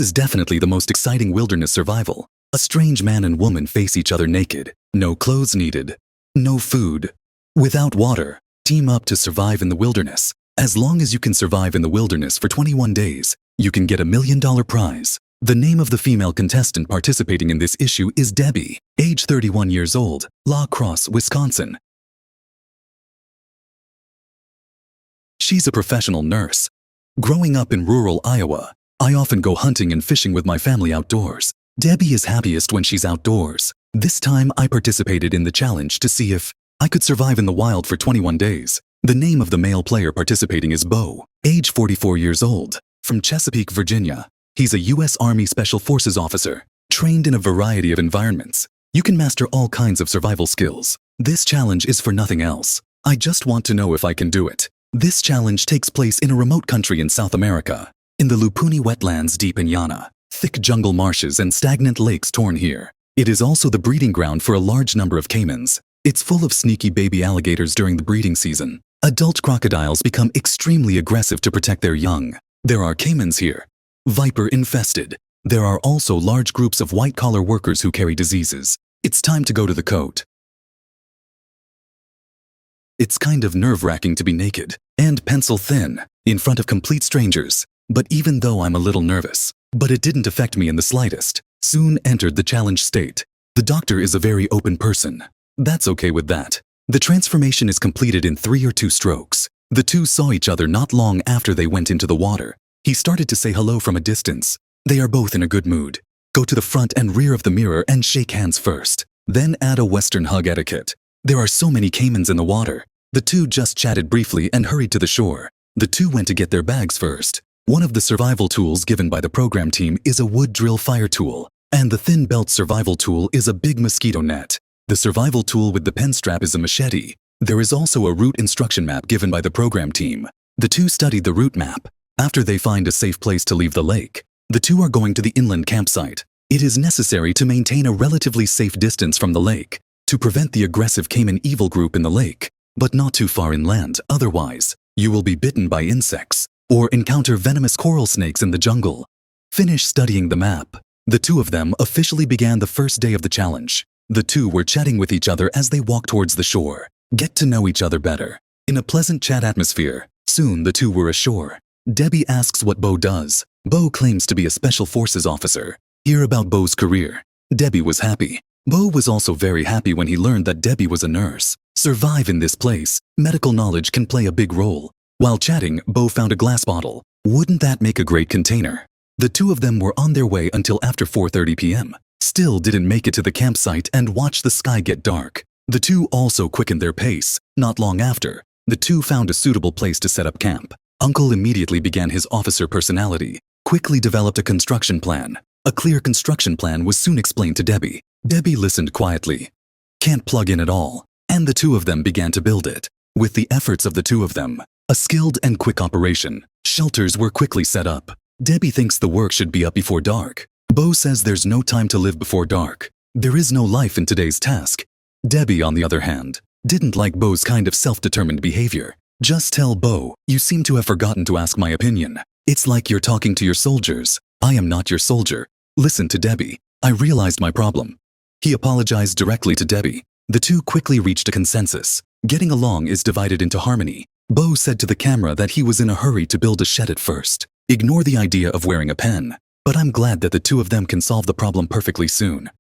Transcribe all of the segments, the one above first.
is definitely the most exciting wilderness survival. A strange man and woman face each other naked. No clothes needed. No food. Without water. Team up to survive in the wilderness. As long as you can survive in the wilderness for 21 days, you can get $1 million prize. The name of the female contestant participating in this issue is Debbie, age 31 years old, La Crosse, Wisconsin. She's a professional nurse. Growing up in rural Iowa, I often go hunting and fishing with my family outdoors. Debbie is happiest when she's outdoors. This time I participated in the challenge to see if I could survive in the wild for 21 days. The name of the male player participating is Bo, age 44 years old, from Chesapeake, Virginia. He's a U.S. Army Special Forces officer, trained in a variety of environments. You can master all kinds of survival skills. This challenge is for nothing else. I just want to know if I can do it. This challenge takes place in a remote country in South America, in the Lupuni wetlands deep in Yana. Thick jungle marshes and stagnant lakes torn here. It is also the breeding ground for a large number of caimans. It's full of sneaky baby alligators during the breeding season. Adult crocodiles become extremely aggressive to protect their young. There are caimans here, viper infested. There are also large groups of white-collar workers who carry diseases. It's time to go to the coat. It's kind of nerve-wracking to be naked and pencil-thin in front of complete strangers. But even though I'm a little nervous, but it didn't affect me in the slightest. Soon entered the challenge state. The doctor is a very open person. That's okay with that. The transformation is completed in 3 or 2 strokes. The two saw each other not long after they went into the water. He started to say hello from a distance. They are both in a good mood. Go to the front and rear of the mirror and shake hands first. Then add a Western hug etiquette. There are so many caimans in the water. The two just chatted briefly and hurried to the shore. The two went to get their bags first. One of the survival tools given by the program team is a wood drill fire tool, and the thin belt survival tool is a big mosquito net. The survival tool with the pen strap is a machete. There is also a route instruction map given by the program team. The two studied the route map. After they find a safe place to leave the lake, the two are going to the inland campsite. It is necessary to maintain a relatively safe distance from the lake to prevent the aggressive caiman evil group in the lake, but not too far inland, otherwise you will be bitten by insects or encounter venomous coral snakes in the jungle. Finish studying the map. The two of them officially began the first day of the challenge. The two were chatting with each other as they walked towards the shore. Get to know each other better. In a pleasant chat atmosphere, soon the two were ashore. Debbie asks what Bo does. Bo claims to be a Special Forces officer. Hear about Bo's career. Debbie was happy. Bo was also very happy when he learned that Debbie was a nurse. Survive in this place. Medical knowledge can play a big role. While chatting, Bo found a glass bottle. Wouldn't that make a great container? The two of them were on their way until after 4:30 p.m. Still didn't make it to the campsite and watched the sky get dark. The two also quickened their pace. Not long after, the two found a suitable place to set up camp. Uncle immediately began his officer personality, quickly developed a construction plan. A clear construction plan was soon explained to Debbie. Debbie listened quietly. Can't plug in at all. And the two of them began to build it. With the efforts of the two of them, a skilled and quick operation, shelters were quickly set up. Debbie thinks the work should be up before dark. Bo says there's no time to live before dark. There is no life in today's task. Debbie, on the other hand, didn't like Bo's kind of self-determined behavior. Just tell Bo, you seem to have forgotten to ask my opinion. It's like you're talking to your soldiers. I am not your soldier. Listen to Debbie. I realized my problem. He apologized directly to Debbie. The two quickly reached a consensus. Getting along is divided into harmony. Bo said to the camera that he was in a hurry to build a shed at first. Ignore the idea of wearing a pen. But I'm glad that the two of them can solve the problem perfectly soon.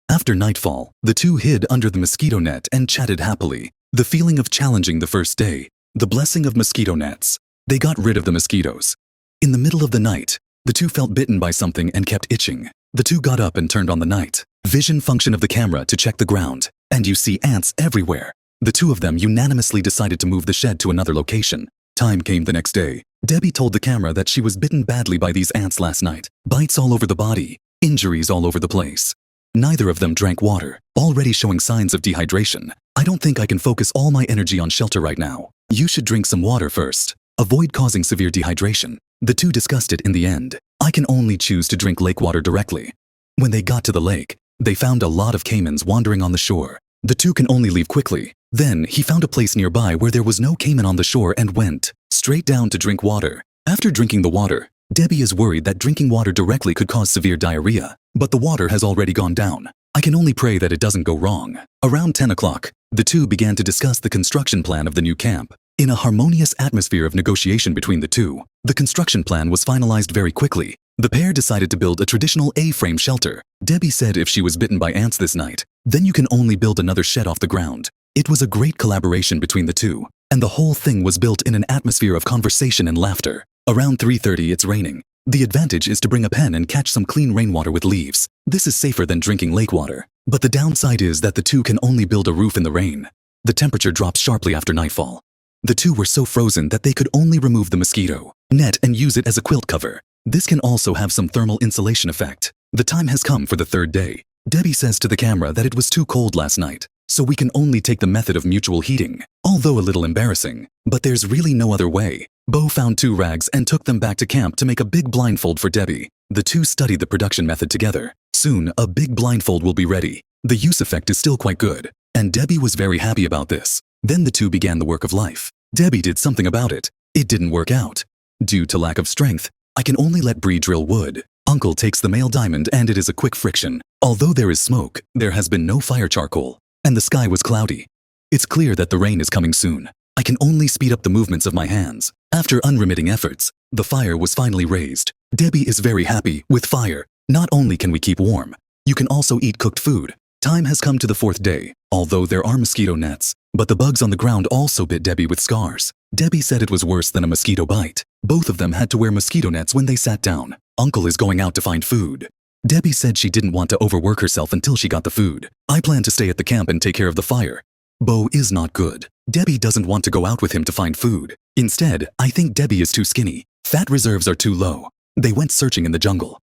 After nightfall, the two hid under the mosquito net and chatted happily. The feeling of challenging the first day. The blessing of mosquito nets. They got rid of the mosquitoes. In the middle of the night, the two felt bitten by something and kept itching. The two got up and turned on the night vision function of the camera to check the ground. And you see ants everywhere. The two of them unanimously decided to move the shed to another location. Time came the next day. Debbie told the camera that she was bitten badly by these ants last night. Bites all over the body. Injuries all over the place. Neither of them drank water, already showing signs of dehydration. I don't think I can focus all my energy on shelter right now. You should drink some water first. Avoid causing severe dehydration. The two discussed it in the end. I can only choose to drink lake water directly. When they got to the lake, they found a lot of caimans wandering on the shore. The two can only leave quickly. Then he found a place nearby where there was no caiman on the shore and went straight down to drink water. After drinking the water, Debbie is worried that drinking water directly could cause severe diarrhea, but the water has already gone down. I can only pray that it doesn't go wrong. Around 10 o'clock, the two began to discuss the construction plan of the new camp. In a harmonious atmosphere of negotiation between the two, the construction plan was finalized very quickly. The pair decided to build a traditional A-frame shelter. Debbie said if she was bitten by ants this night, then you can only build another shed off the ground. It was a great collaboration between the two, and the whole thing was built in an atmosphere of conversation and laughter. Around 3:30 it's raining. The advantage is to bring a pen and catch some clean rainwater with leaves. This is safer than drinking lake water. But the downside is that the two can only build a roof in the rain. The temperature drops sharply after nightfall. The two were so frozen that they could only remove the mosquito net and use it as a quilt cover. This can also have some thermal insulation effect. The time has come for the third day. Debbie says to the camera that it was too cold last night, so we can only take the method of mutual heating, although a little embarrassing. But there's really no other way. Bo found 2 rags and took them back to camp to make a big blindfold for Debbie. The two studied the production method together. Soon, a big blindfold will be ready. The use effect is still quite good, and Debbie was very happy about this. Then the two began the work of life. Debbie did something about it. It didn't work out. Due to lack of strength, I can only let Bree drill wood. Uncle takes the male diamond and it is a quick friction. Although there is smoke, there has been no fire charcoal, and the sky was cloudy. It's clear that the rain is coming soon. I can only speed up the movements of my hands. After unremitting efforts, the fire was finally raised. Debbie is very happy with fire. Not only can we keep warm, you can also eat cooked food. Time has come to the 4th day. Although there are mosquito nets, but the bugs on the ground also bit Debbie with scars. Debbie said it was worse than a mosquito bite. Both of them had to wear mosquito nets when they sat down. Uncle is going out to find food. Debbie said she didn't want to overwork herself until she got the food. I plan to stay at the camp and take care of the fire. Bo is not good. Debbie doesn't want to go out with him to find food. Instead, I think Debbie is too skinny. Fat reserves are too low. They went searching in the jungle.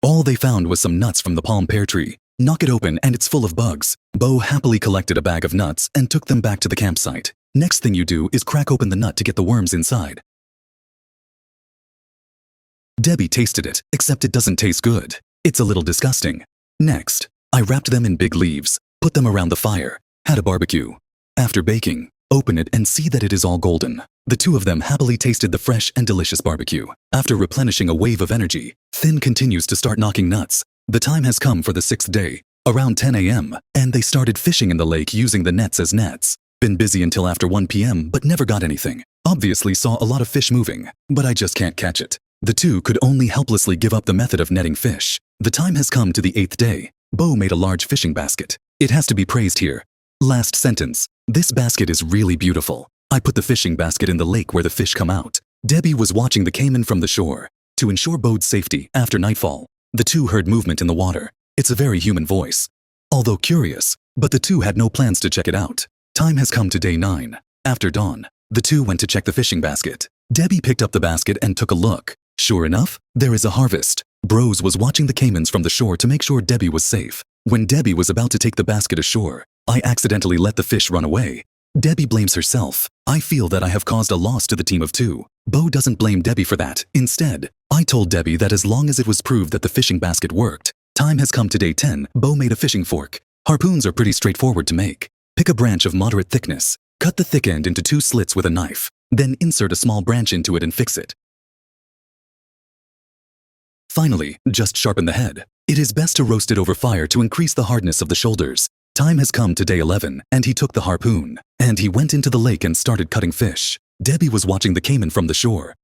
All they found was some nuts from the palm pear tree. Knock it open and it's full of bugs. Bo happily collected a bag of nuts and took them back to the campsite. Next thing you do is crack open the nut to get the worms inside. Debbie tasted it, except it doesn't taste good. It's a little disgusting. Next, I wrapped them in big leaves, put them around the fire, had a barbecue. After baking, open it and see that it is all golden. The two of them happily tasted the fresh and delicious barbecue. After replenishing a wave of energy, Finn continues to start knocking nuts. The time has come for the 6th day, around 10 a.m., and they started fishing in the lake using the nets as nets. Been busy until after 1 p.m. but never got anything. Obviously saw a lot of fish moving, but I just can't catch it. The two could only helplessly give up the method of netting fish. The time has come to the 8th day. Bo made a large fishing basket. It has to be praised here. Last sentence. This basket is really beautiful. I put the fishing basket in the lake where the fish come out. Debbie was watching the caiman from the shore. To ensure Bo's safety after nightfall, the two heard movement in the water. It's a very human voice. Although curious, but the two had no plans to check it out. Time has come to day 9. After dawn, the two went to check the fishing basket. Debbie picked up the basket and took a look. Sure enough, there is a harvest. Bros was watching the caimans from the shore to make sure Debbie was safe. When Debbie was about to take the basket ashore, I accidentally let the fish run away. Debbie blames herself. I feel that I have caused a loss to the team of 2. Bo doesn't blame Debbie for that. Instead, I told Debbie that as long as it was proved that the fishing basket worked. Time has come to day 10. Bo made a fishing fork. Harpoons are pretty straightforward to make. Pick a branch of moderate thickness. Cut the thick end into 2 slits with a knife. Then insert a small branch into it and fix it. Finally, just sharpen the head. It is best to roast it over fire to increase the hardness of the shoulders. Time has come to day 11, and he took the harpoon, and he went into the lake and started cutting fish. Debbie was watching the caiman from the shore.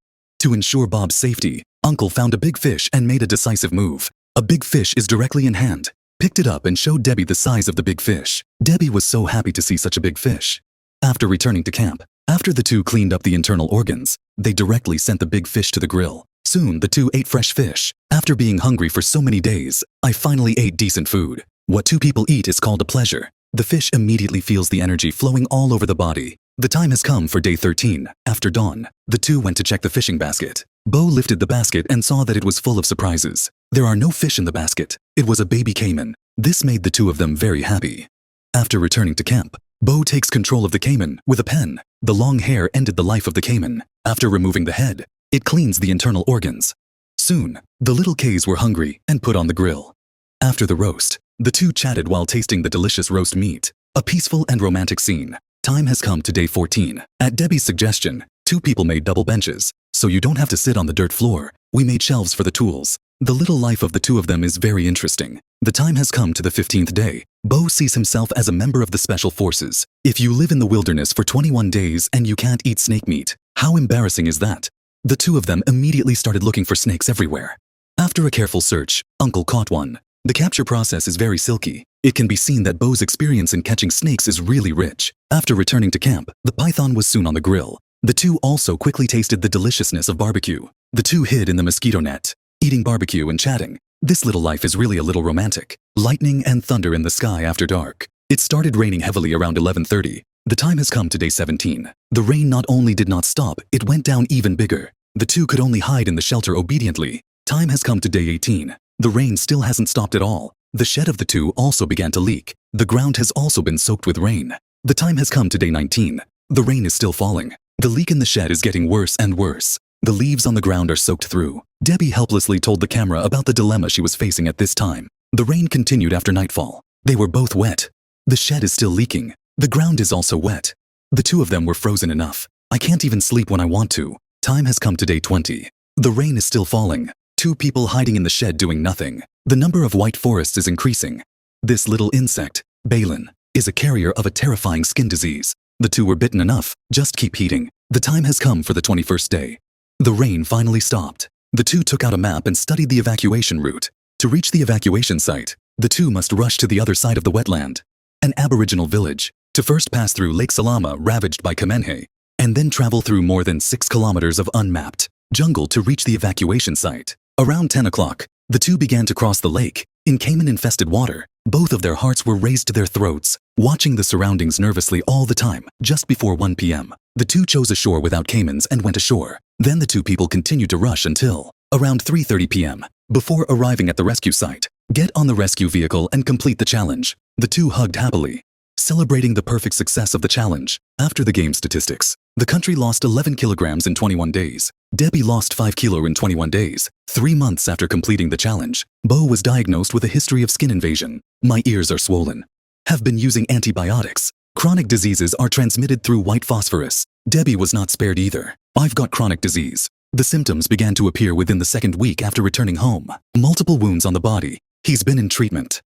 To ensure Bob's safety, Uncle found a big fish and made a decisive move. A big fish is directly in hand. Picked it up and showed Debbie the size of the big fish. Debbie was so happy to see such a big fish. After returning to camp, after the two cleaned up the internal organs, they directly sent the big fish to the grill. Soon, the two ate fresh fish. After being hungry for so many days, I finally ate decent food. What 2 people eat is called a pleasure. The fish immediately feels the energy flowing all over the body. The time has come for day 13. After dawn, the two went to check the fishing basket. Bo lifted the basket and saw that it was full of surprises. There are no fish in the basket. It was a baby caiman. This made the two of them very happy. After returning to camp, Bo takes control of the caiman with a pen. The long hair ended the life of the caiman. After removing the head, it cleans the internal organs. Soon, the little K's were hungry and put on the grill. After the roast, the two chatted while tasting the delicious roast meat. A peaceful and romantic scene. Time has come to day 14. At Debbie's suggestion, 2 people made double benches, so you don't have to sit on the dirt floor. We made shelves for the tools. The little life of the 2 of them is very interesting. The time has come to the 15th day. Bo sees himself as a member of the Special Forces. If you live in the wilderness for 21 days and you can't eat snake meat, how embarrassing is that? The 2 of them immediately started looking for snakes everywhere. After a careful search, Uncle caught one. The capture process is very silky. It can be seen that Bo's experience in catching snakes is really rich. After returning to camp, the python was soon on the grill. The 2 also quickly tasted the deliciousness of barbecue. The 2 hid in the mosquito net, eating barbecue and chatting. This little life is really a little romantic. Lightning and thunder in the sky after dark. It started raining heavily around 11:30. The time has come to day 17. The rain not only did not stop, it went down even bigger. The 2 could only hide in the shelter obediently. Time has come to day 18. The rain still hasn't stopped at all. The shed of the 2 also began to leak. The ground has also been soaked with rain. The time has come to day 19. The rain is still falling. The leak in the shed is getting worse and worse. The leaves on the ground are soaked through. Debbie helplessly told the camera about the dilemma she was facing at this time. The rain continued after nightfall. They were both wet. The shed is still leaking. The ground is also wet. The 2 of them were frozen enough. I can't even sleep when I want to. Time has come to day 20. The rain is still falling. 2 people hiding in the shed doing nothing. The number of white forests is increasing. This little insect, Balin, is a carrier of a terrifying skin disease. The 2 were bitten enough. Just keep heating. The time has come for the 21st day. The rain finally stopped. The 2 took out a map and studied the evacuation route. To reach the evacuation site, the 2 must rush to the other side of the wetland, an aboriginal village, to first pass through Lake Salama ravaged by Kamenhe, and then travel through more than 6 kilometers of unmapped jungle to reach the evacuation site. Around 10 o'clock, the 2 began to cross the lake. In caiman-infested water, both of their hearts were raised to their throats, watching the surroundings nervously all the time. Just before 1 p.m., the 2 chose a shore without caimans and went ashore. Then the 2 people continued to rush until around 3:30 p.m. Before arriving at the rescue site, get on the rescue vehicle and complete the challenge. The 2 hugged happily, celebrating the perfect success of the challenge. After the game statistics, the country lost 11 kilograms in 21 days. Debbie lost 5 kilo in 21 days. 3 months after completing the challenge, Bo was diagnosed with a history of skin invasion. My ears are swollen. Have been using antibiotics. Chronic diseases are transmitted through white phosphorus. Debbie was not spared either. I've got chronic disease. The symptoms began to appear within the 2nd week after returning home. Multiple wounds on the body. He's been in treatment.